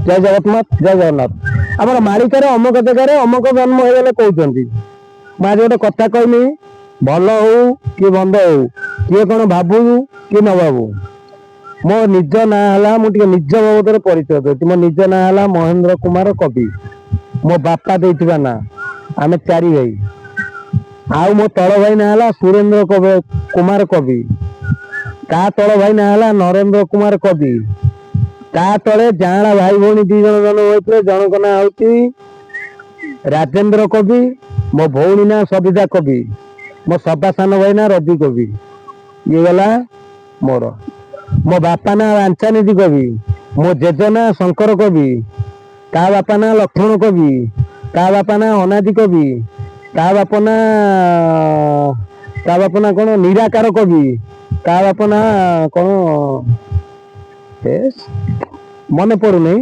जय जगन्नाथ जय जगन्नाथ आम मालिकार अमक जगार अमक जन्म हो कहते मैं गोटे कथा कहनी भल हो कि बंद हो किए कौन भावु कि न भावु मो निज ना है मुझे निज बाबद परिचय दूसरी मो निज ना है महेंद्र कुमार कवि मो बापा देता ना आम चारि भाई आउ मो तल भाई ना है सुरेंद्र कुमार कवि ता तल भाई ना है नरेंद्र कुमार कवि ता तले जाणा भाई भौणी दी जन जन्म होते जनक ना हूँ राजेंद्र कवि मो भौणी ना सविता कवि मो सभा सान भाई ना रवि कवि ये गला मोर मो बापा ना रांचानिधि कवि मो जेज ना शंकर कवि ता बापा ना लक्ष्मण कवि ता बापा ना अनादि कवि ता बापा ना कौन निराकार कवि ता बापा ना कौन मन पड़ूनी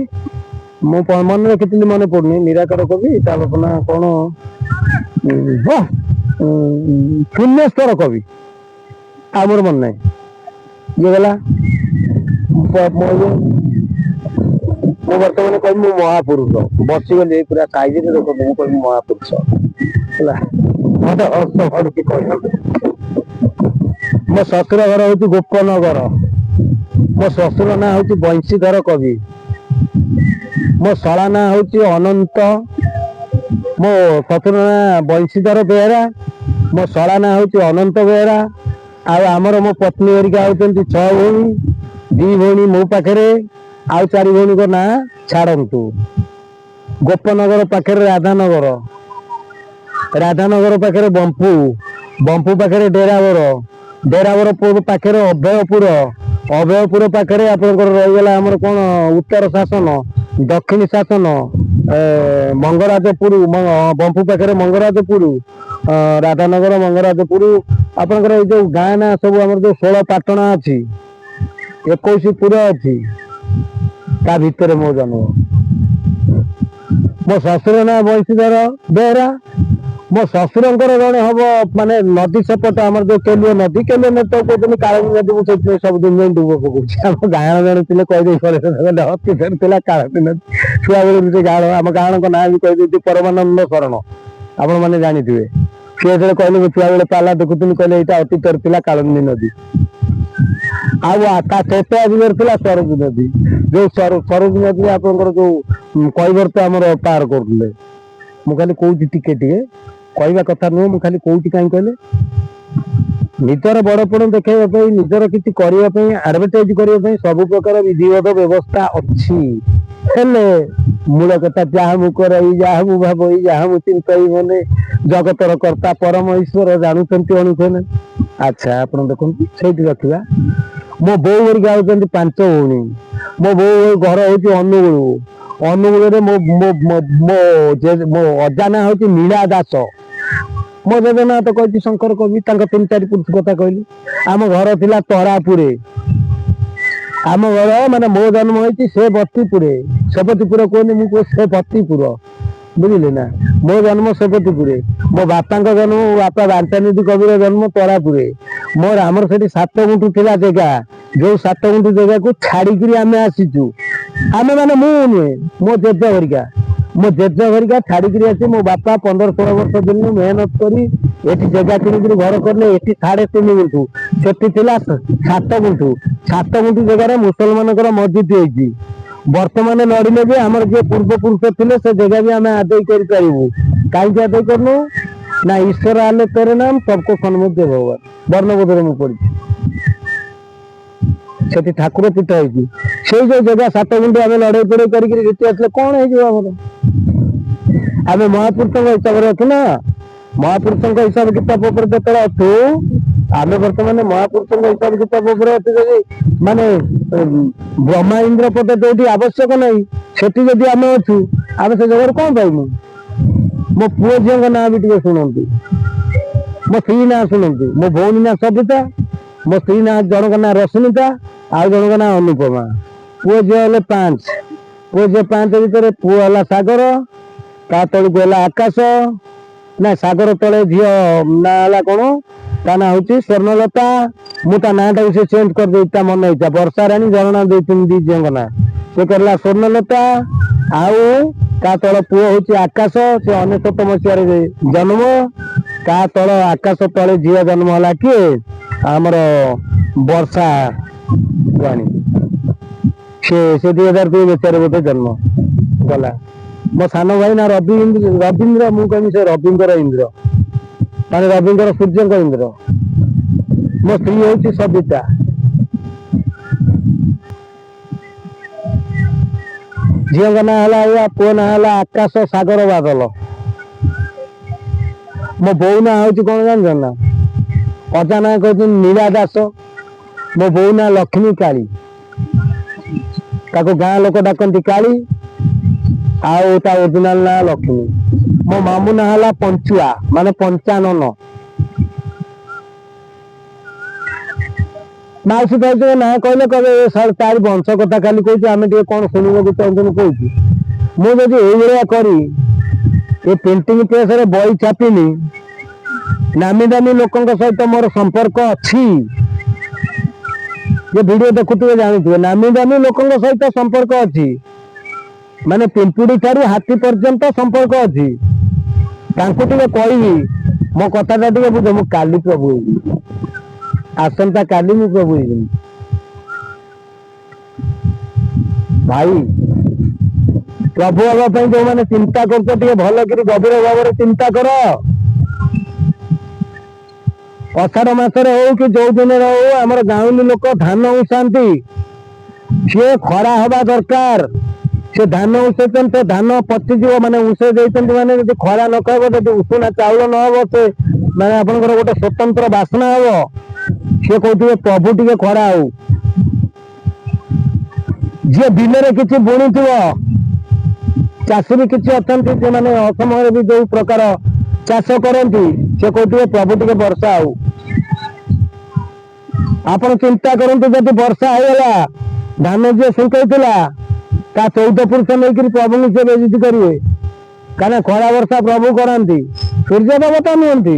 मु मन रखी मन पड़ूनी निराकार कवि ता बापा ना कौन पुण्यस्तर कवि आमर मन नहीं ये गला मु बर्तमान कह महापुरुष बसीगली पूरा साइज देख मुझे कह महापुरुष है मत हस कह मो शशुर घर हूँ गोपनगर मो शशुर ना हूँ बंशीधर कवि मो शला ना हूँ अनंत मो शशुर ना बंशीधर बेहरा मो शला ना हूँ अनंत बेहरा आमर मो पत्नी हरिका होती 6 भौणी 2 भौणी मो पाखे आउ 4 भौणी को ना छाड़ू गोपनगर पाखे राधानगर राधानगर पाखे बंपू बंपू पाखे डेरावर पाखे अभयपुर अभयपुर पाखे आप रहीगला आमर कौन उत्तर शासन दक्षिण शासन मंगराजपुर बंपू पाखे मंगराजपुर राधानगर मंगराजपुर आपंकर जो गाँ ना सब आम जो 16 पाटणा अच्छी 21 अच्छी ता भितर मो जन्म मो शशुर ना बंशीधर बेहरा मो शशुर जड़े हम माने नदी सेपट आम जो केलियो नदी तो कहते काली नदी मुझे सब दिन डुब पकाऊँ गाँ जन थे कहीदे हस्ती काली नदी छुआ बेलू गाण आम गाण को ना भी कहीदे परमानंद शरण आपण मैंने जानी थे सी जो कहले छुआ बेले पाला देखुनी कहले यहाँ अतीतर था कालिंदी नदी आगे सरजू नदी जो सरजू नदी आप जो कैवर्त आम पार करुले मुझे कौटी टिके कहवा कथा नुह मुझे खाली कौटी कहीं कहले निजर बड़पण देखा निजर किसी करने आडभटाइज करने सब प्रकार विधिवत व्यवस्था अच्छी हेले मूल कथा जहाँ मु करई जहाँ मु भावई जहाँ मु चिंतई मने जगतर कर्ता परम ईश्वर जानुंट अणुन अच्छा आप देखो से रखा मो बो हरिका होती 5 भौणी मो बो घर हूँ अनुगुल अनुगुल मो मो मो अजा ना हूँ नीला दास मो जेजना तो कही शंकर कवि 3-4 पुरुष कथा कहली आम घर थिला तरापुरे आम घर माने मो जन्म होती से बत्तीपुरे सेपतिपुर कहनी मुझे से बत्तीपुर बुझे ना मो जन्म सेपतिपुरे मो बापा जन्म मो बापा रांचानिधि कविर जन्म तरापुरे मोर आमर से 7 गुंठु थिला जगह जो 7 गुंठु जगह को छाड़ी आम आसीचु आम माने मु नुहे मो जेज हरिका मो जेज हरिका छाड़ी आसी मो बापा 15-16 वर्ष दिन मेहनत करी एटी जगह किनिक घर करले एटी 3.5 गुंठु सेठी थिला 7 गुंठु जगह मुसलमान मस्जिद होती वर्तमान लड़िले भी आमर जो पूर्व पुरुष थे से जगह भी आम आदाय करूँ कहीं आदाय करनु ना ईश्वर आले तेरे नाम सबको सन्मुख दे भगवान वर्णबोधर मु पड़ी से ठाकुर पीठ होती से जो जगह 7 गुंठु आम लड़ाई पड़े करके कौन हो आम महापुरुषों हिसाब से अच्छु ना महापुरुषों हिसाब किताब पर जो अच्छु आम बर्तमान महापुरुषों हिसाब किताब पर अच्छे माने ब्रह्मा इंद्र पद जो आवश्यक नहीं सेठी जदि आम अच्छु आम से जगह कौन पाइबू मो पुओ झील ना भी टे शुणु मो स्त्री ना शुणु मो भौणी ना सविता मो स्त्री ना जनक ना रश्मिता आउ जनक ना अनुपमा पुओ झील 5 पुओ झील 5 भितर पुओ है सागर ता तलू है आकाश ना सागर तले झील ना है कौन ता ना हूँ स्वर्णलता मुझा ना से चेंज कर दे मन इच्छा वर्षा राणी झरणा दे 2 झील ना ସେ କରିଲା ସ୍ୱର୍ଣ୍ଣଲତା, ଆଉ ତା ତଳ ପୁଅ ହଉଛି ଆକାଶ, ସେ 99 ମସିହାରେ ଜନ୍ମ। ତା ତଳ ଆକାଶ ତଳେ ଝିଅ ଜନ୍ମ ହେଲା କିଏ? ଆମର ବର୍ଷା ରାଣୀ। ସେ 2002 ବେଚାରେ ବୋଧେ ଜନ୍ମ ଗଲା। ମୋ ସାନ ଭାଇ ନା ରବୀନ୍ଦ୍ର, ମୁଁ କହିବି ସେ ରବୀନ୍ଦ୍ର ଇନ୍ଦ୍ର, ମାନେ ରବୀନ୍ଦ୍ର ସୂର୍ଯ୍ୟଙ୍କ ଇନ୍ଦ୍ର। ମୋ ସ୍ତ୍ରୀ ହଉଛି ସବିତା। ଝିଅଙ୍କ ନାଁ ହେଲା ଏଇଆ, ପୁଅ ନାଁ ହେଲା ଆକାଶ ସାଗର ବାଦଲ। ମୋ ବୋଉ ନାଁ ହଉଛି କଣ ଜାଣିଛ ନା? ଅଜା ନାଁ କହୁଛନ୍ତି ନୀଳା ଦାସ, ମୋ ବୋଉ ନାଁ ଲକ୍ଷ୍ମୀ କାଳୀ। ତାକୁ ଗାଁ ଲୋକ ଡାକନ୍ତି କାଳୀ, ଆଉ ତା ଓରିଜିନାଲ ନାଁ ଲକ୍ଷ୍ମୀ। ମୋ ମାମୁଁ ନାଁ ହେଲା ପଞ୍ଚୁଆ, ମାନେ 55। ମାଉସୀ ଫାଉସୀ ନାଁ କହିଲେ କହିବେ ତାରି ବଂଶ କଥା ଖାଲି କହୁଛି, ଆମେ ଟିକେ କଣ ଶୁଣିବାକୁ ଚାହୁଁଛନ୍ତି କହୁଛି। ମୁଁ ଯଦି ଏଇଭଳିଆ କରି ଏ ପ୍ରିଣ୍ଟିଂ ପ୍ରେସରେ ବହି ଛାପିନି, ନାମୀ ଦାମୀ ଲୋକଙ୍କ ସହିତ ମୋର ସମ୍ପର୍କ ଅଛି। ଯେ ଭିଡିଓ ଦେଖୁଥିବେ ଜାଣିଥିବେ, ନାମୀ ଦାମୀ ଲୋକଙ୍କ ସହିତ ସମ୍ପର୍କ ଅଛି। ମାନେ ପିମ୍ପୁଡି ଠାରୁ ହାତୀ ପର୍ଯ୍ୟନ୍ତ ସମ୍ପର୍କ ଅଛି। ତାଙ୍କୁ ଟିକେ କହିବି ମୋ କଥାଟା ଟିକେ ବୁଝ, ମୁଁ କାଲି ପ୍ରଭୁ ହେଇଯିବି। ଆସନ୍ତା କାଲି ମୁଁ ପ୍ରଭୁ ହେଇଯିବି। ଭାଇ, ପ୍ରଭୁ ହବା ପାଇଁ ଯୋଉମାନେ ଚିନ୍ତା କରୁଛ, ଟିକେ ଭଲ କରି ଗଭୀର ଭାବରେ ଚିନ୍ତା କର। ଅଷାଢ ମାସରେ ହଉ କି ଯୋଉ ଦିନରେ ହଉ, ଆମର ଗାଉଁଲି ଲୋକ ଧାନ ଉଁସାନ୍ତି। ସିଏ ଖରା ହବା ଦରକାର। ସେ ଧାନ ଉଁସେଇଛନ୍ତି, ତ ଧାନ ପଚିଯିବ, ମାନେ ଉଁସେଇ ଦେଇଛନ୍ତି ମାନେ ଯଦି ଖରା ନ ଖାଇବ, ଯଦି ଉଷୁନା ଚାଉଳ ନ ହବ, ସେ ମାନେ ଆପଣଙ୍କର ଗୋଟେ ସ୍ୱତନ୍ତ୍ର ବାସ୍ନା ହବ। ସିଏ କହୁଥିବେ ପ୍ରଭୁ ଟିକେ ଖରା ହଉ। ଯିଏ ବିଲରେ କିଛି ବୁଣିଥିବ, ଚାଷୀ ବି କିଛି ଅଛନ୍ତି ସେମାନେ ଅସମୟରେ ବି ଯୋଉ ପ୍ରକାର ଚାଷ କରନ୍ତି, ସେ କହୁଥିବେ ପ୍ରଭୁ ଟିକେ ବର୍ଷା ହଉ। ଆପଣ ଚିନ୍ତା କରନ୍ତୁ, ଯଦି ବର୍ଷା ହେଇଗଲା, ଧାନ ଯିଏ ଶୁଖେଇଥିଲା ତା 14 ପୁରୁଷ ନେଇକରି ପ୍ରଭୁଙ୍କୁ ସେ ବେଜିତ କରିବେ। କାହିଁକିନା ଖରା ବର୍ଷା ପ୍ରଭୁ କରନ୍ତି, ସୂର୍ଯ୍ୟ ଦେବତା ନୁହନ୍ତି,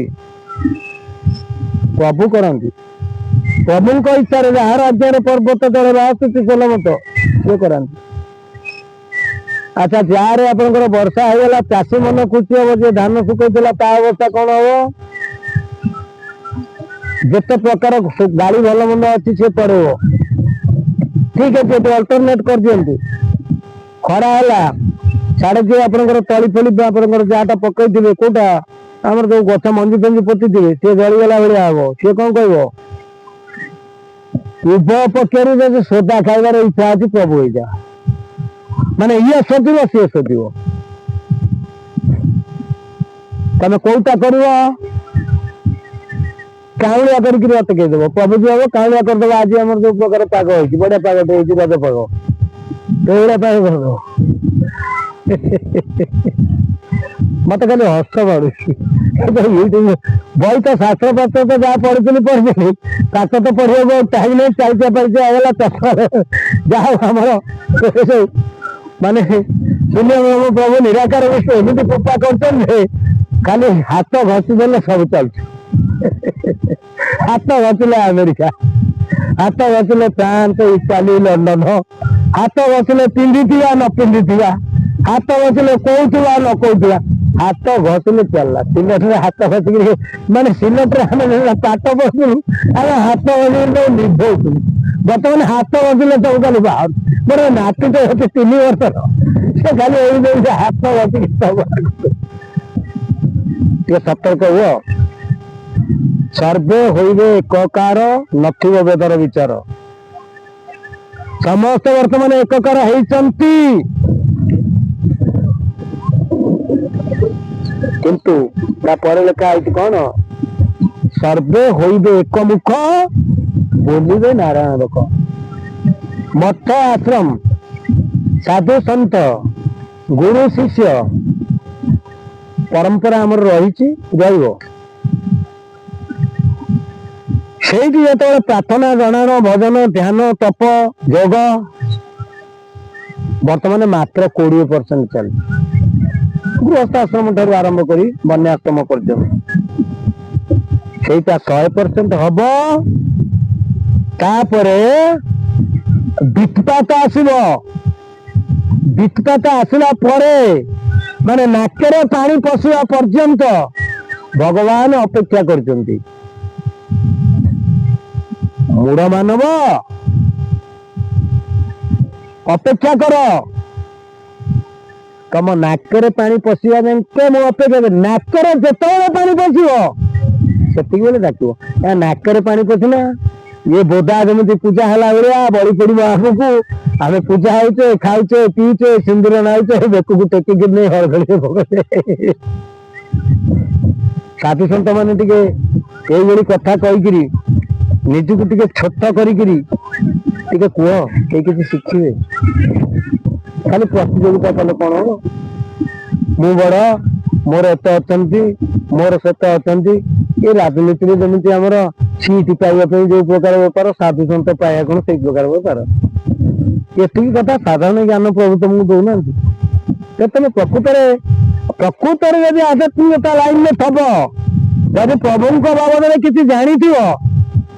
ପ୍ରଭୁ କରନ୍ତି। ପ୍ରଭୁଙ୍କ ଇଚ୍ଛାରେ ଯାହାର ଆଜ୍ଞାରେ ପର୍ବତ ତଳେ ବାସୁଛି ସୋଲମତ, ସିଏ କରନ୍ତି। ଆଚ୍ଛା, ଯାହାରେ ଆପଣଙ୍କର ବର୍ଷା ହେଇଗଲା, ଚାଷୀ ମନ ଖୁସି ହବ, ଯେ ଧାନ ଶୁଖେଇଥିଲା ତା ଅବସ୍ଥା କଣ ହବ? ଯେତେ ପ୍ରକାର ଗାଳି ଭଲ ମନ୍ଦ ଅଛି ସିଏ ପଡିବ। ଠିକ ଅଛି, ଏଠି ଅଲ୍ଟରନେଟ କରିଦିଅନ୍ତୁ। ଖରା ହେଲା, ସାଡେ ଯିଏ ଆପଣଙ୍କର ତଳି ଫଳି ଆପଣଙ୍କର ଯାହାଟା ପକେଇଥିବେ, କୋଉଟା ଆମର ଯୋଉ ଗଛ ମଞ୍ଜି ଫଞ୍ଜି ପୋତିଥିବେ, ସିଏ ଜଳିଗଲା ଭଳିଆ ହବ। ସିଏ କଣ କହିବ? ଉଭୟ ପକ୍ଷରୁ ଯଦି ସୋଦା ଖାଇବାର ଇଚ୍ଛା ଅଛି, ପ୍ରଭୁ ହେଇଯା। ମାନେ ଇଏ ଶୋଧିବ, ସିଏ ଶୋଧିବ। ତମେ କୋଉଟା କରିବ? କାଉଁଳିଆ କରିକି ଅଟକେଇ ଦେବ। ପ୍ରଭୁ ଯିଏ ହବ କାଉଁଳିଆ କରିଦବ। ଆଜି ଆମର ଯୋଉ ପ୍ରକାର ପାଗ ହେଇଛି, ବଢିଆ ପାଗଟେ ହେଇଛି, ରଜ ପାଗ, ସେଇଭଳିଆ ପାଗ କରିଦବ। ମତେ ଖାଲି ହସ ମାଡୁଛି। ବହି ତ ଶାସ୍ତ୍ର ପାତ୍ର ତ ଯାହା ପଢିଥିଲି, ତାକୁ ତ ପଢିବାକୁ ଟାଇମ୍ ନାହିଁ। ଚାଲିଚା ପାଳିଚା ହେଇଗଲା ଚାଷ। ଯାହା ଆମର ମାନେ ଶୂନ୍ୟ ପ୍ରଭୁ ନିରାକାର ବସ୍ତୁ ଏମିତି କୃପା କରୁଛନ୍ତି ଯେ ଖାଲି ହାତ ଘଷି ଦେଲେ ସବୁ ଚାଲୁଛି। ହାତ ଘଷିଲେ ଆମେରିକା, ହାତ ଘଷିଲେ ଫ୍ରାନ୍ସ, ଇଟାଲୀ, ଲଣ୍ଡନ, ହାତ ଘଷିଲେ ପିନ୍ଧିଥିବା ନ ପିନ୍ଧିଥିବା, ହାତ ଘଷିଲେ କହୁଥିବା ନ କହୁଥିବା, ହାତ ଘଷିଲେ ଚାଲିଲା। ସିଲଟରେ ହାତ ଘଷିକି, ମାନେ ସିଲଟରେ ଆମେ ପାଠ ପଢୁଥିଲୁ, ଆମେ ହାତ ଘଷିକି ସବୁ ନିଭଉଥିଲୁ। ବର୍ତ୍ତମାନ ହାତ ଘଷିଲେ ସବୁ ଖାଲି ବାହାରୁଛି। ମୋର ନାତିଟେ ଅଛି 3 ବର୍ଷର, ସେ ଖାଲି ଏଇ ହାତ ଘଷିକି ସବୁ ଟିକେ ସତର୍କ ହୁଅ। ସର୍ବେ ହୋଇବେ ଏକକାର, ନଥିବ ବେଦର ବିଚାର। ସମସ୍ତେ ବର୍ତ୍ତମାନ ଏକକାର ହେଇଛନ୍ତି, କିନ୍ତୁ ତାପରେ ଲେଖା ହେଇଛି କଣ? ସର୍ବେ ହୋଇବେ ଏକମୁଖ, ବୋଲିବେ ନାରାୟଣ ଲୋକ। ମଠ ଆଶ୍ରମ, ସାଧୁ ସନ୍ଥ, ଗୁରୁ ଶିଷ୍ୟ ପରମ୍ପରା ଆମର ରହିଛି, ରହିବ। ସେଇଠି ଯେତେବେଳେ ପ୍ରାର୍ଥନା, ଜଣାଣ, ଭଜନ, ଧ୍ୟାନ, ତପ, ଯୋଗ ବର୍ତ୍ତମାନ ମାତ୍ର 20% ଚାଲିଛି। ଗୃହସ୍ଥ ଆଶ୍ରମ ଠାରୁ ଆରମ୍ଭ କରି ବନ୍ୟାଶ୍ରମ ପର୍ଯ୍ୟନ୍ତ ସେଇଟା 100% ହବ। ତାପରେ ବିତ୍ପାତ ଆସିବ। ବିପଦ ଆସିଲା ପରେ ମାନେ ନାକରେ ପାଣି ପଶିବା ପର୍ଯ୍ୟନ୍ତ ଭଗବାନ ଅପେକ୍ଷା କରିଛନ୍ତି। ମୂଢ ମାନବ ଅପେକ୍ଷା କର, ତମ ନାକରେ ପାଣି ପଶିବା ଯାଏ ମୁଁ ଅପେକ୍ଷା କରି, ନାକରେ ଯେତେବେଳେ ପାଣି ପଶିବ ସେତିକି ବେଳେ ଡାକିବ। ନାକରେ ପାଣି ପଶିଲା ଇଏ ବୋଦା ଯେମିତି ପୂଜା ହେଲା ଭଳିଆ ବଳି ପଡିବ ଆଗକୁ, ଆମେ ପୂଜା ହଉଛେ, ଖାଉଛେ, ପିଉଛେ, ସିନ୍ଦୁର ନାଉଛେ, ବେକକୁ ଟେକିକି ନେଇ ହଳଦଳି ପକଉଛେ। ସାଧୁ ସନ୍ଥ ମାନେ ଟିକେ ଏଇଭଳି କଥା କହିକିରି ନିଜକୁ ଟିକେ ଛୋଟ କରିକିରି ଟିକେ କୁହ, କେହି କିଛି ଶିଖିବେ। ଖାଲି ପ୍ରତିଯୋଗିତା କଲେ କଣ ହବ? ମୁଁ ବଡ, ମୋର ଏତେ ଅଛନ୍ତି, ମୋର ସେତେ ଅଛନ୍ତି। ଏ ରାଜନୀତିରେ ଯେମିତି ଆମର ସିଟ୍ ପାଇବା ପାଇଁ ଯୋଉ ପ୍ରକାର ବେପାର, ସାଧୁ ସନ୍ଥ ପାଇବା କଣ ସେଇ ପ୍ରକାର ବେପାର। ଏତିକି କଥା ସାଧାରଣ ଜ୍ଞାନ ପ୍ରଭୁ ତମକୁ ଦଉନାହାନ୍ତି। ତମେ ପ୍ରକୃତରେ ଯଦି ଆଧ୍ୟାତ୍ମିକତା ଲାଇନରେ ଥବ, ଯଦି ପ୍ରଭୁଙ୍କ ବାବଦରେ କିଛି ଜାଣିଥିବ,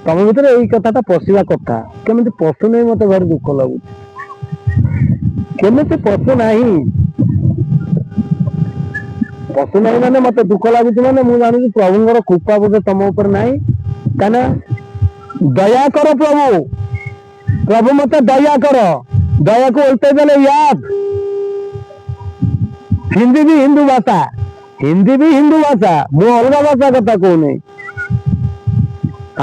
ତମ ଭିତରେ ଏଇ କଥାଟା ପଶିବା କଥା। କେମିତି ପଶୁନାହିଁ ମତେ ଭାରି ଦୁଃଖ ଲାଗୁଛି। କେମିତି ପଶୁନାହିଁ? ପଶୁନାହିଁ ମାନେ ମତେ ଦୁଃଖ ଲାଗୁଛି, ମାନେ ମୁଁ ଜାଣୁଛି ପ୍ରଭୁଙ୍କର କୃପା ବୋଧେ ତମ ଉପରେ ନାହିଁ। କାହିଁକିନା ଦୟା କର ପ୍ରଭୁ, ପ୍ରଭୁ ମତେ ଦୟା କର। ଦୟାକୁ ଓଲଟେଇ ଦେଲେ ୟାଦ। ହିନ୍ଦୀ ବି ହିନ୍ଦୁ ଭାଷା, ହିନ୍ଦୀ ବି ହିନ୍ଦୁ ଭାଷା, ମୁଁ ଅଲଗା ଭାଷା କଥା କହୁନି।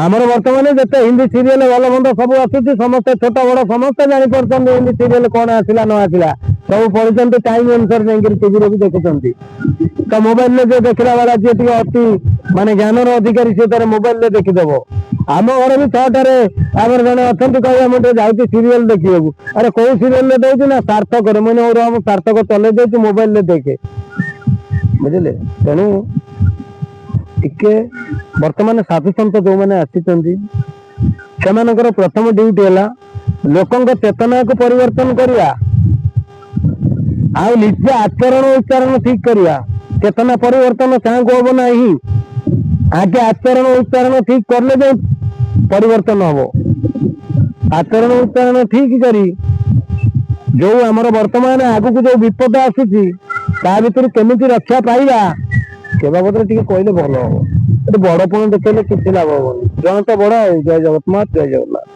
ଆମର ବର୍ତ୍ତମାନ ଯେତେ ହିନ୍ଦୀ ସିରିଏଲ ଭଲ ମନ୍ଦ ସବୁ ଆସୁଛି, ସମସ୍ତେ ଛୋଟ ବଡ ସମସ୍ତେ ଜାଣିପାରୁଛନ୍ତି ହିନ୍ଦୀ ସିରିଏଲ କଣ ଆସିଲା ନ ଆସିଲା। ସବୁ ପଢୁଛନ୍ତି, ଟାଇମ ଅନୁସାରେ ଯାଇକିରି ଟିଭିରେ ବି ଦେଖୁଛନ୍ତି। ତ ମୋବାଇଲରେ ଯିଏ ଦେଖିଲା ବେଳା, ଯିଏ ଟିକେ ଅତି ମାନେ ଜ୍ଞାନର ଅଧିକାରୀ, ସିଏ ତାର ମୋବାଇଲରେ ଦେଖିଦବ। ଆମ ଘରେ ବି 6ଟାରେ ଆମର ଜଣେ ଅଛନ୍ତି, କହିବା ମୁଁ ଟିକେ ଯାଉଛି ସିରିଏଲ ଦେଖିବାକୁ। ଆରେ କୋଉ ସିରିଏଲରେ ଦଉଛି ନା ସାର୍ଥକରେ। ମୁଁ ସାର୍ଥକ ଚଲେଇ ଦଉଛି, ମୋବାଇଲରେ ଦେଖେ। ବୁଝିଲେ? ତେଣୁ ଟିକେ ବର୍ତ୍ତମାନ ସାଧୁସନ୍ଥ ଯୋଉମାନେ ଆସିଛନ୍ତି, ସେମାନଙ୍କର ପ୍ରଥମ ଡ୍ୟୁଟି ହେଲା ଲୋକଙ୍କ ଚେତନାକୁ ପରିବର୍ତ୍ତନ କରିବା, ଆଉ ନିଜ ଆଚରଣ ଉଚ୍ଚାରଣ ଠିକ କରିବା। ଚେତନା ପରିବର୍ତ୍ତନ କାହାକୁ ହବ ନାହିଁ, ଆଗେ ଆଚରଣ ଉଚ୍ଚାରଣ ଠିକ କଲେ ଯାଇ ପରିବର୍ତ୍ତନ ହବ। ଆଚରଣ ଉଚ୍ଚାରଣ ଠିକ କରି ଯୋଉ ଆମର ବର୍ତ୍ତମାନ ଆଗକୁ ଯୋଉ ବିପଦ ଆସୁଛି, ତା ଭିତରୁ କେମିତି ରକ୍ଷା ପାଇବା, ସେ ବାବଦରେ ଟିକେ କହିଲେ ଭଲ ହବ। ଏଠି ବଡ ପଣ ଦେଖେଇଲେ କିଛି ଲାଭ ହବନି। ଜଣେ ତ ବଡ ଆଉ। ଜୟ ଜଗନ୍ନାଥ, ଜୟ ଜଗନ୍ନାଥ।